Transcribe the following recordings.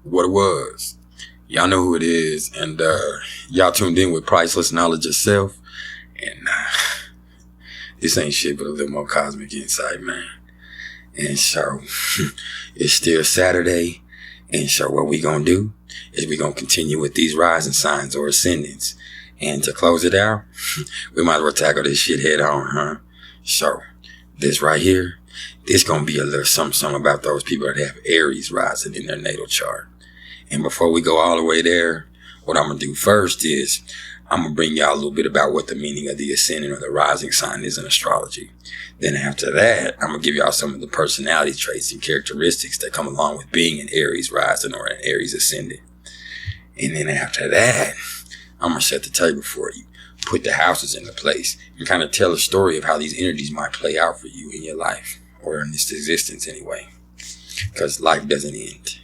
what it was. Y'all know who it is. And y'all tuned in with Priceless Knowledge of Self. And this ain't shit but a little more cosmic insight, man. And so it's still Saturday. And so what we gonna do is we gonna continue with these rising signs or ascendants. And to close it out, we might as well tackle this shit head on, huh? So this right here, this gonna be a little something about those people that have Aries rising in their natal chart. And before we go all the way there, what I'm gonna do first is I'm gonna bring y'all a little bit about what the meaning of the ascendant or the rising sign is in astrology. Then after that, I'm gonna give y'all some of the personality traits and characteristics that come along with being an Aries rising or an Aries ascendant. And then after that, I'm gonna set the table for you, put the houses into place, and kind of tell a story of how these energies might play out for you in your life, or in this existence anyway. Because life doesn't end.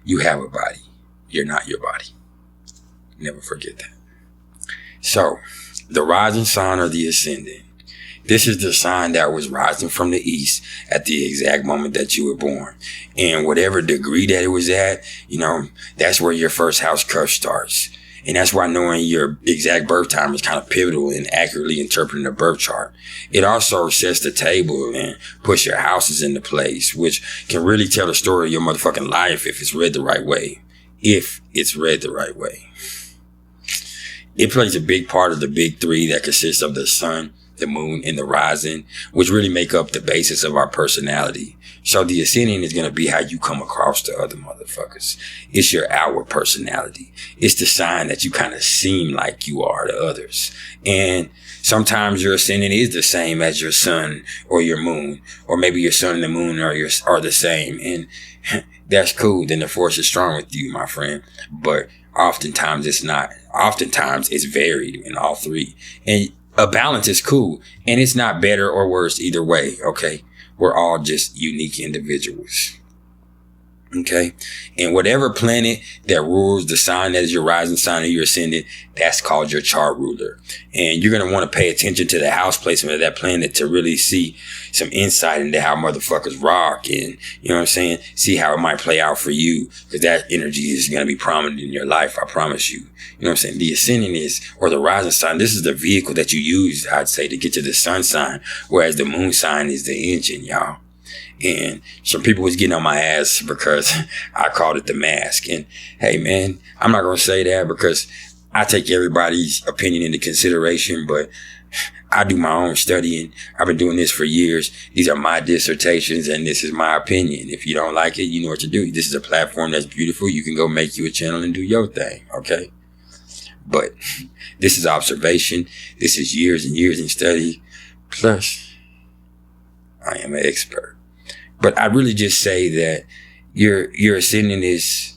You have a body. You're not your body. Never forget that. So, the rising sign or the ascendant. This is the sign that was rising from the east at the exact moment that you were born. And whatever degree that it was at, that's where your first house curse starts. And that's why knowing your exact birth time is kind of pivotal in accurately interpreting the birth chart. It also sets the table and puts your houses into place, which can really tell the story of your motherfucking life if it's read the right way. If it's read the right way. It plays a big part of the big three that consists of the sun, the moon, and the rising, which really make up the basis of our personality. So the ascendant is going to be how you come across to other motherfuckers. It's your outward personality. It's the sign that you kind of seem like you are to others. And sometimes your ascendant is the same as your sun or your moon, or maybe your sun and the moon are the same. And that's cool. Then the force is strong with you, my friend. But oftentimes it's not. Oftentimes it's varied in all three. And a balance is cool. And it's not better or worse either way, okay? We're all just unique individuals. Okay? And whatever planet that rules the sign that is your rising sign or your ascendant, that's called your chart ruler. And you're going to want to pay attention to the house placement of that planet to really see some insight into how motherfuckers rock and, you know what I'm saying, see how it might play out for you, because that energy is going to be prominent in your life, I promise you. You know what I'm saying? The ascendant is, or the rising sign, this is the vehicle that you use, I'd say, to get to the sun sign, whereas the moon sign is the engine, y'all. And some people was getting on my ass because I called it the mask. And hey, man, I'm not going to say that because I take everybody's opinion into consideration, but I do my own studying. I've been doing this for years. These are my dissertations and this is my opinion. If you don't like it, you know what to do. This is a platform that's beautiful. You can go make you a channel and do your thing. Okay. But this is observation. This is years and years in study. Plus, I am an expert. But I really just say that your ascendant is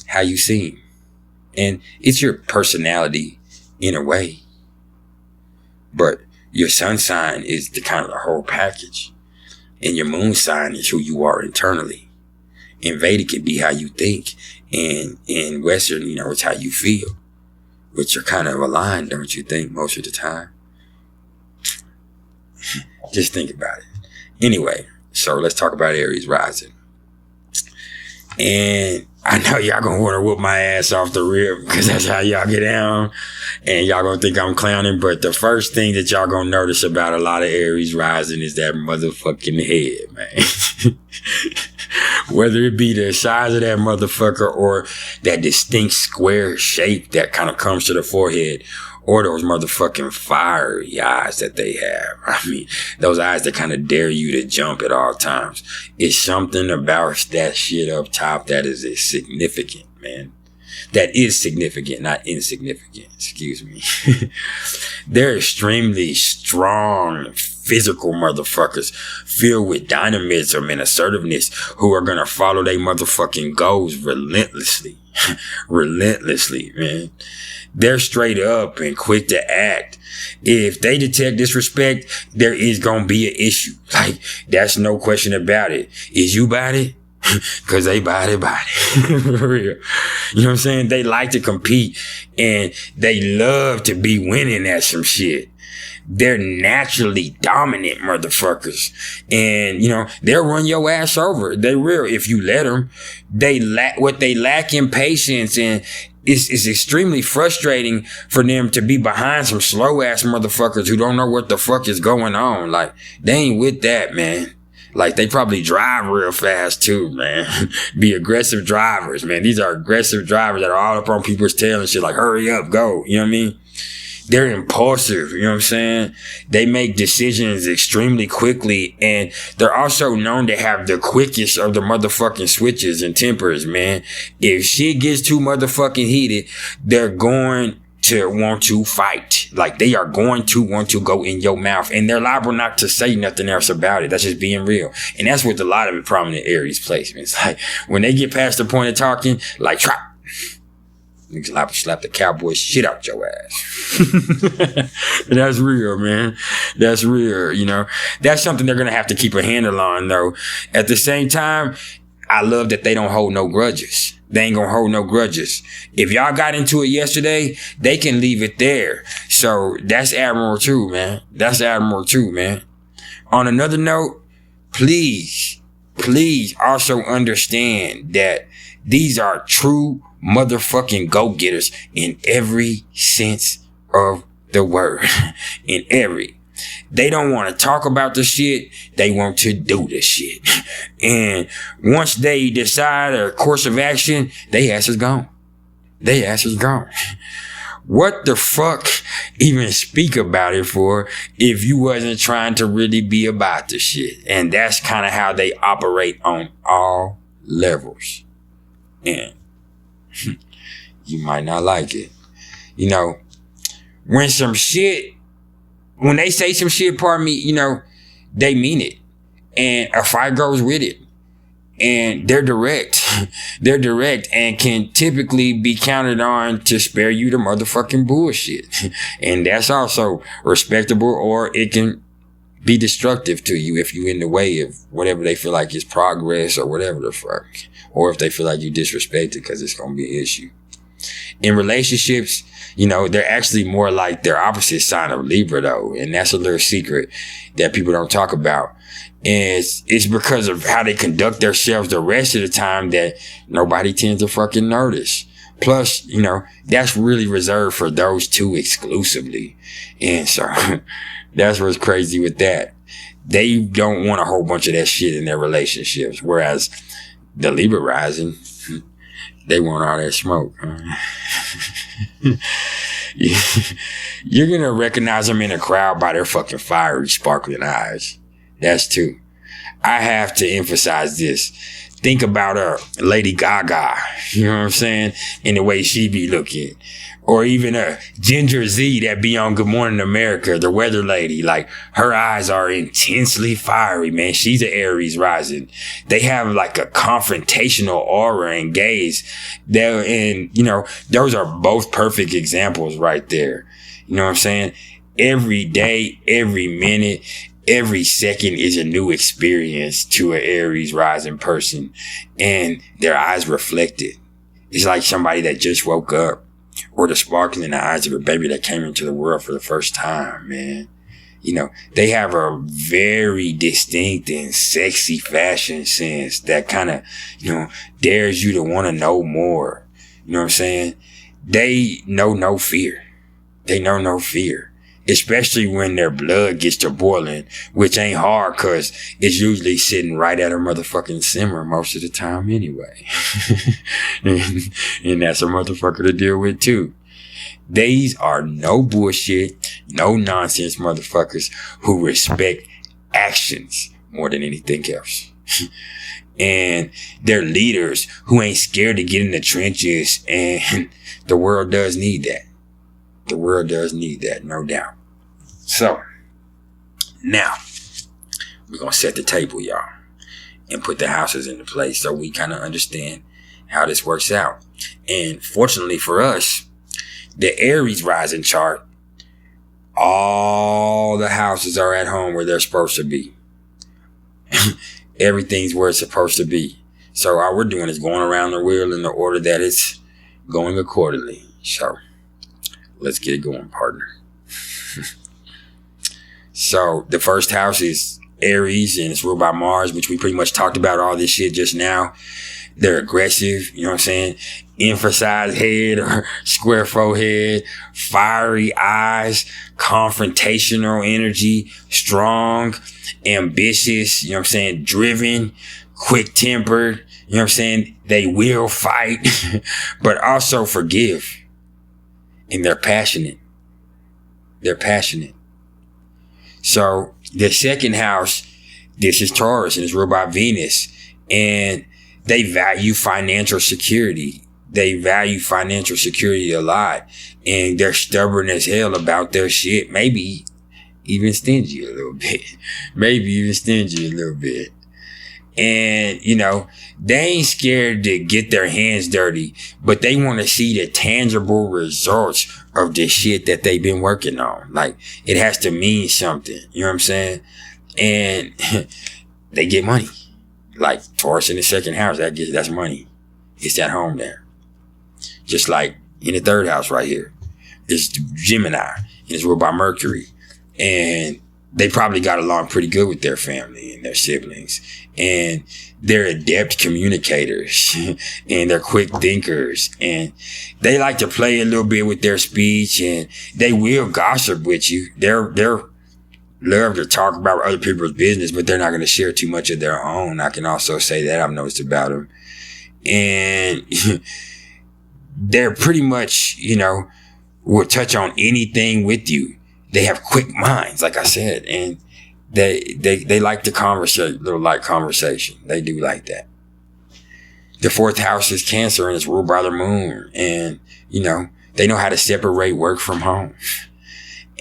how you seem. And it's your personality in a way. But your sun sign is the kind of the whole package. And your moon sign is who you are internally. In Vedic, it be how you think. And in Western, it's how you feel. Which are kind of aligned, don't you think, most of the time? Just think about it. Anyway. So let's talk about Aries rising. And I know y'all gonna want to whoop my ass off the rip because that's how y'all get down. And y'all gonna think I'm clowning. But the first thing that y'all gonna notice about a lot of Aries rising is that motherfucking head, man. Whether it be the size of that motherfucker or that distinct square shape that kind of comes to the forehead, or those motherfucking fiery eyes that they have. I mean, those eyes that kind of dare you to jump at all times. It's something about that shit up top that is significant, man. That is significant, not insignificant. Excuse me. They're extremely strong, physical motherfuckers filled with dynamism and assertiveness who are gonna follow their motherfucking goals relentlessly. Relentlessly, man. They're straight up and quick to act. If they detect disrespect, there is gonna be an issue. Like, that's no question about it. Is you about it? Cause they body. For real. You know what I'm saying? They like to compete and they love to be winning at some shit. they're naturally dominant motherfuckers. And, they'll run your ass over. They will if you let them. They lack in patience, and it's extremely frustrating for them to be behind some slow ass motherfuckers who don't know what the fuck is going on. Like, they ain't with that, man. Like, they probably drive real fast too, man. Be aggressive drivers, man. These are aggressive drivers that are all up on people's tail and shit. Like, hurry up, go. You know what I mean? They're impulsive, you know what I'm saying? They make decisions extremely quickly, and they're also known to have the quickest of the motherfucking switches and tempers, man. If shit gets too motherfucking heated, they're going to want to fight. Like, they are going to want to go in your mouth, and they're liable not to say nothing else about it. That's just being real. And that's what a lot of prominent Aries placements. Like, when they get past the point of talking, like, trap. Niggas liable to slap the cowboy shit out your ass. That's real, man. That's real, That's something they're going to have to keep a handle on, though. At the same time, I love that they don't hold no grudges. They ain't gonna hold no grudges. If y'all got into it yesterday, they can leave it there. So that's admirable too, man. That's admirable too, man. On another note, please also understand that these are true motherfucking go-getters in every sense of the word. They don't want to talk about the shit. They want to do the shit. And once they decide a course of action, they ass is gone. What the fuck even speak about it for if you wasn't trying to really be about the shit? And that's kind of how they operate on all levels. And you might not like it. When they say some shit, pardon me, they mean it. And a fight goes with it. And they're direct. They're direct and can typically be counted on to spare you the motherfucking bullshit. And that's also respectable, or it can be destructive to you if you're in the way of whatever they feel like is progress or whatever the fuck. Or if they feel like you disrespect it, because it's going to be an issue. In relationships, they're actually more like their opposite sign of Libra, though. And that's a little secret that people don't talk about. And it's because of how they conduct themselves the rest of the time that nobody tends to fucking notice. Plus, that's really reserved for those two exclusively. And so that's what's crazy with that. They don't want a whole bunch of that shit in their relationships. Whereas the Libra rising, they want all that smoke. You're going to recognize them in a crowd by their fucking fiery, sparkling eyes. That's two. I have to emphasize this. Think about Lady Gaga, you know what I'm saying? In the way she be looking. Or even a Ginger Z that be on Good Morning America, the weather lady. Like, her eyes are intensely fiery, man. She's an Aries rising. They have like a confrontational aura and gaze. Those are both perfect examples right there. You know what I'm saying? Every day, every minute, every second is a new experience to an Aries rising person, and their eyes reflect it. It's like somebody that just woke up, or the sparkle in the eyes of a baby that came into the world for the first time, man. They have a very distinct and sexy fashion sense that kind of, dares you to want to know more. You know what I'm saying? They know no fear. Especially when their blood gets to boiling, which ain't hard because it's usually sitting right at a motherfucking simmer most of the time anyway. and that's a motherfucker to deal with too. These are no bullshit, no nonsense motherfuckers who respect actions more than anything else. And they're leaders who ain't scared to get in the trenches, and the world does need that. The world does need that, no doubt. So, now, we're going to set the table, y'all, and put the houses into place so we kind of understand how this works out. And fortunately for us, the Aries rising chart, all the houses are at home where they're supposed to be. Everything's where it's supposed to be. So all we're doing is going around the wheel in the order that it's going accordingly. So, let's get it going, partner. So the first house is Aries, and it's ruled by Mars, which we pretty much talked about all this shit just now. They're aggressive, you know what I'm saying? Emphasized head or square forehead, fiery eyes, confrontational energy, strong, ambitious, you know what I'm saying? Driven, quick tempered, you know what I'm saying? They will fight, but also forgive. And they're passionate. They're passionate. So the second house, this is Taurus, and it's ruled by Venus, and they value financial security. They value financial security a lot, and they're stubborn as hell about their shit. Maybe even stingy a little bit. And, you know, they ain't scared to get their hands dirty, but they want to see the tangible results of the shit that they've been working on. Like, it has to mean something. You know what I'm saying? And they get money. Like Taurus in the second house, that's money. It's at home there. Just like in the third house right here, it's Gemini, and it's ruled by Mercury. And they probably got along pretty good with their family and their siblings. And they're adept communicators and they're quick thinkers. And they like to play a little bit with their speech, and they will gossip with you. They're love to talk about other people's business, but they're not going to share too much of their own. I can also say that I've noticed about them. And they're pretty much, you know, will touch on anything with you. They have quick minds, like I said, and they like to conversate, little light conversation. They do like that. The fourth house is Cancer, and it's ruled by the moon. And, you know, they know how to separate work from home.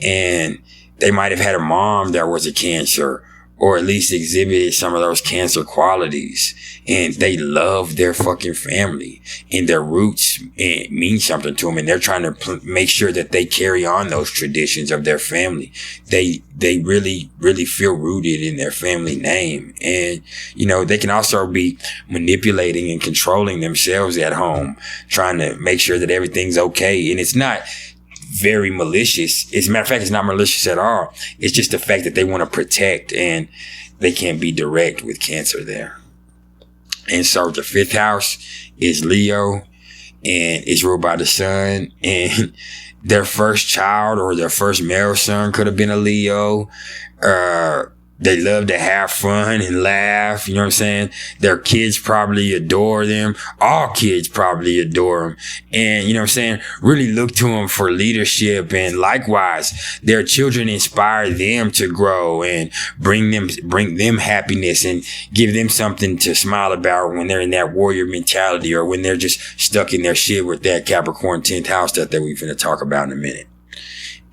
And they might have had a mom that was a Cancer, or at least exhibited some of those Cancer qualities. And they love their fucking family, and their roots mean something to them. And they're trying to make sure that they carry on those traditions of their family. They really, really feel rooted in their family name. And, you know, they can also be manipulating and controlling themselves at home, trying to make sure that everything's okay. And it's not very malicious. As a matter of fact, it's not malicious at all. It's just the fact that they want to protect, and they can't be direct with Cancer there. And so the fifth house is Leo, and it's ruled by the sun, and their first child or their first male son could have been a Leo. They love to have fun and laugh. You know what I'm saying? Their kids probably adore them. All kids probably adore them. And, you know what I'm saying? Really look to them for leadership. And likewise, their children inspire them to grow and bring them happiness and give them something to smile about when they're in that warrior mentality, or when they're just stuck in their shit with that Capricorn 10th house that we're going to talk about in a minute.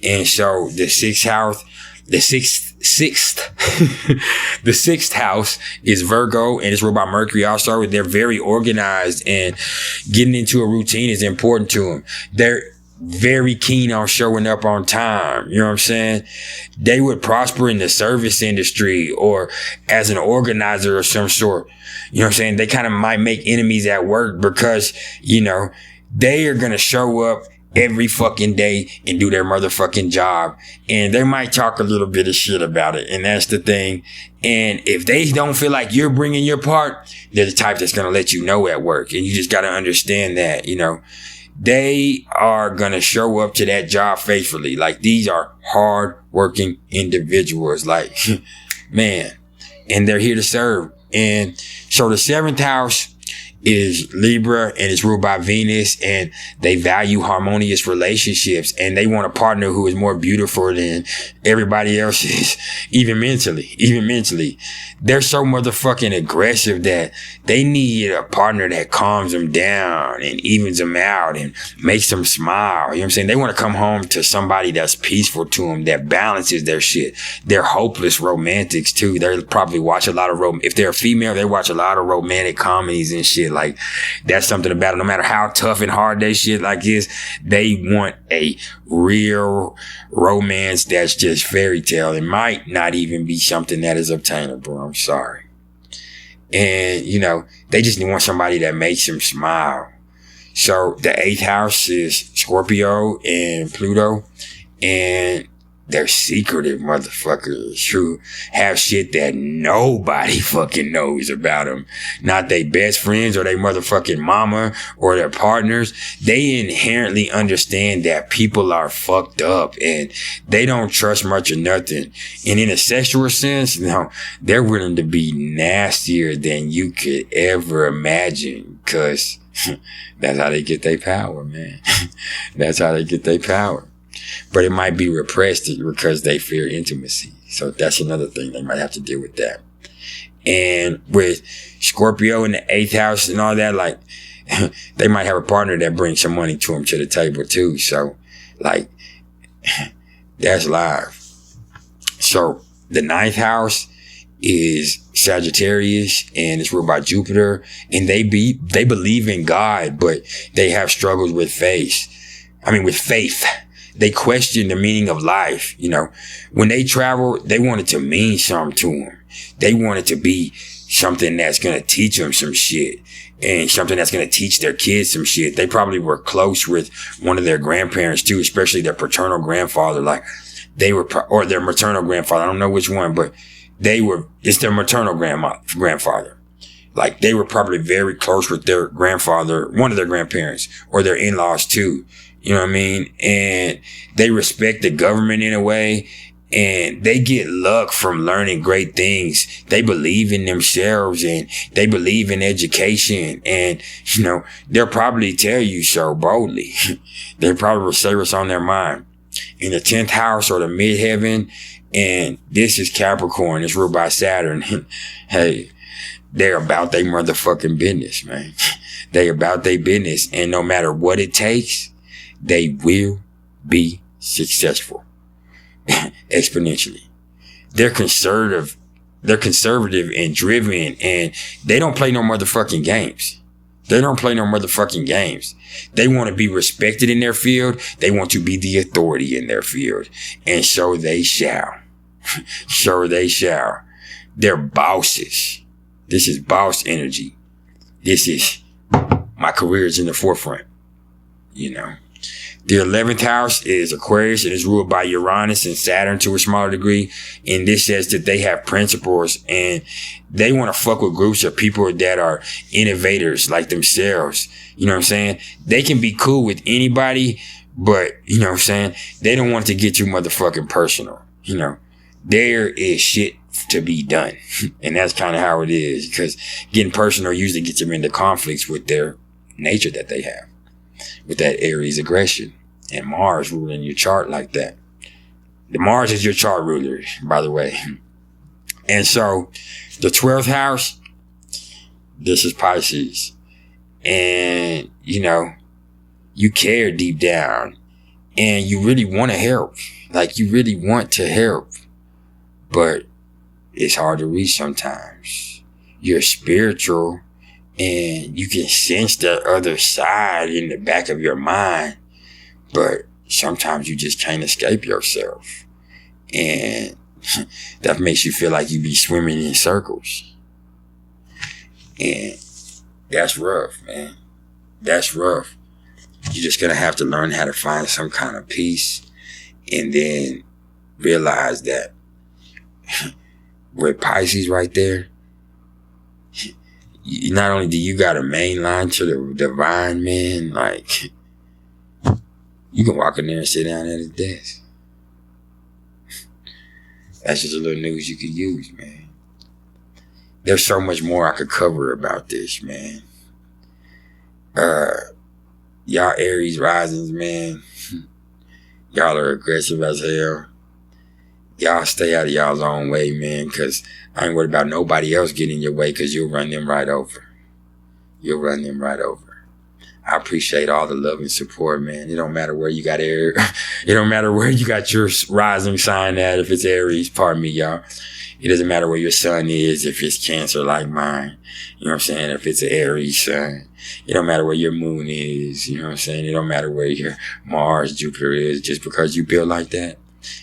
And so the sixth house is Virgo, and it's ruled by Mercury also. They're very organized, and getting into a routine is important to them. They're very keen on showing up on time. You know what I'm saying? They would prosper in the service industry or as an organizer of some sort. You know what I'm saying? They kind of might make enemies at work because, you know, they are going to show up every fucking day and do their motherfucking job. And they might talk a little bit of shit about it. And that's the thing. And if they don't feel like you're bringing your part, they're the type that's going to let you know at work. And you just got to understand that, you know, they are going to show up to that job faithfully. Like, these are hard working individuals. Like, man, and they're here to serve. And so the seventh house is Libra, and it's ruled by Venus, and they value harmonious relationships, and they want a partner who is more beautiful than everybody else's, even mentally. They're so motherfucking aggressive that they need a partner that calms them down and evens them out and makes them smile. You know what I'm saying? They want to come home to somebody that's peaceful to them, that balances their shit. They're hopeless romantics too. They probably watch a lot of if they're a female, they watch a lot of romantic comedies and shit. Like, that's something about it. No matter how tough and hard they shit like is, they want a real romance that's just fairy tale. It might not even be something that is obtainable. I'm sorry. And, you know, they just want somebody that makes them smile. So the eighth house is Scorpio and Pluto. And they're secretive motherfuckers who have shit that nobody fucking knows about them. Not their best friends or their motherfucking mama or their partners. They inherently understand that people are fucked up and they don't trust much or nothing. And in a sexual sense, they're willing to be nastier than you could ever imagine, because that's how they get their power, man. That's how they get their power. But it might be repressed because they fear intimacy. So that's another thing. They might have to deal with that. And with Scorpio in the 8th house and all that, like, they might have a partner that brings some money to them to the table too. So, like, that's live. So the 9th house is Sagittarius, and it's ruled by Jupiter. And they believe in God, but they have struggles with faith. They question the meaning of life. When they travel, they want it to mean something to them. They want it to be something that's going to teach them some shit, and something that's going to teach their kids some shit. They probably were close with one of their grandparents too, especially their paternal grandfather. Like, or their maternal grandfather. I don't know which one, but it's their maternal grandfather. Like, they were probably very close with their grandfather, one of their grandparents, or their in-laws too. You know what I mean? And they respect the government in a way, and they get luck from learning great things. They believe in themselves, and they believe in education, and, they'll probably tell you so boldly. They probably will say what's on their mind. In the 10th house, or the midheaven, and this is Capricorn, it's ruled by Saturn. Hey, they're about their motherfucking business, man. They about their business, and no matter what it takes, they will be successful exponentially. They're conservative and driven, and they don't play no motherfucking games. They don't play no motherfucking games. They want to be respected in their field. They want to be the authority in their field. And so they shall. So they shall. They're bosses. This is boss energy. This is, my career is in the forefront. The 11th house is Aquarius, and is ruled by Uranus and Saturn to a smaller degree. And this says that they have principles, and they want to fuck with groups of people that are innovators like themselves. You know what I'm saying? They can be cool with anybody, but, you know what I'm saying, they don't want to get too motherfucking personal. There is shit to be done. And that's kind of how it is, because getting personal usually gets them into conflicts with their nature that they have, with that Aries aggression, and Mars ruling your chart like that. The Mars is your chart ruler, by the way. And so the 12th house, this is Pisces. And, you care deep down, and you really want to help. Like, you really want to help, but it's hard to reach sometimes. You're spiritual, and you can sense the other side in the back of your mind, but sometimes you just can't escape yourself. And that makes you feel like you be swimming in circles. And that's rough, man. That's rough. You're just going to have to learn how to find some kind of peace, and then realize that with Pisces right there, not only do you got a main line to the divine, man, like, you can walk in there and sit down at his desk. That's just a little news you could use, man. There's so much more I could cover about this, man. Y'all Aries risings, man. Y'all are aggressive as hell. Y'all stay out of y'all's own way, man, because I ain't worried about nobody else getting in your way, because you'll run them right over. You'll run them right over. I appreciate all the love and support, man. It don't matter where you got it don't matter where you got your rising sign at, if it's Aries, pardon me, y'all. It doesn't matter where your sun is, if it's Cancer like mine. You know what I'm saying? If it's an Aries sun. It don't matter where your moon is. You know what I'm saying? It don't matter where your Mars, Jupiter is. Just because you build like that,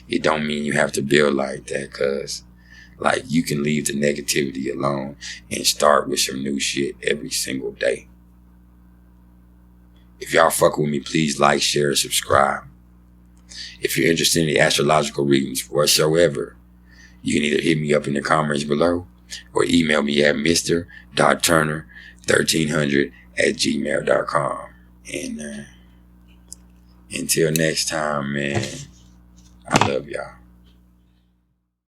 it don't mean you have to build like that, cause like, you can leave the negativity alone and start with some new shit every single day. If y'all fuck with me, please like, share, subscribe. If you're interested in the astrological readings whatsoever, you can either hit me up in the comments below or email me at mr.turner1300@gmail.com. And until next time, man, I love y'all.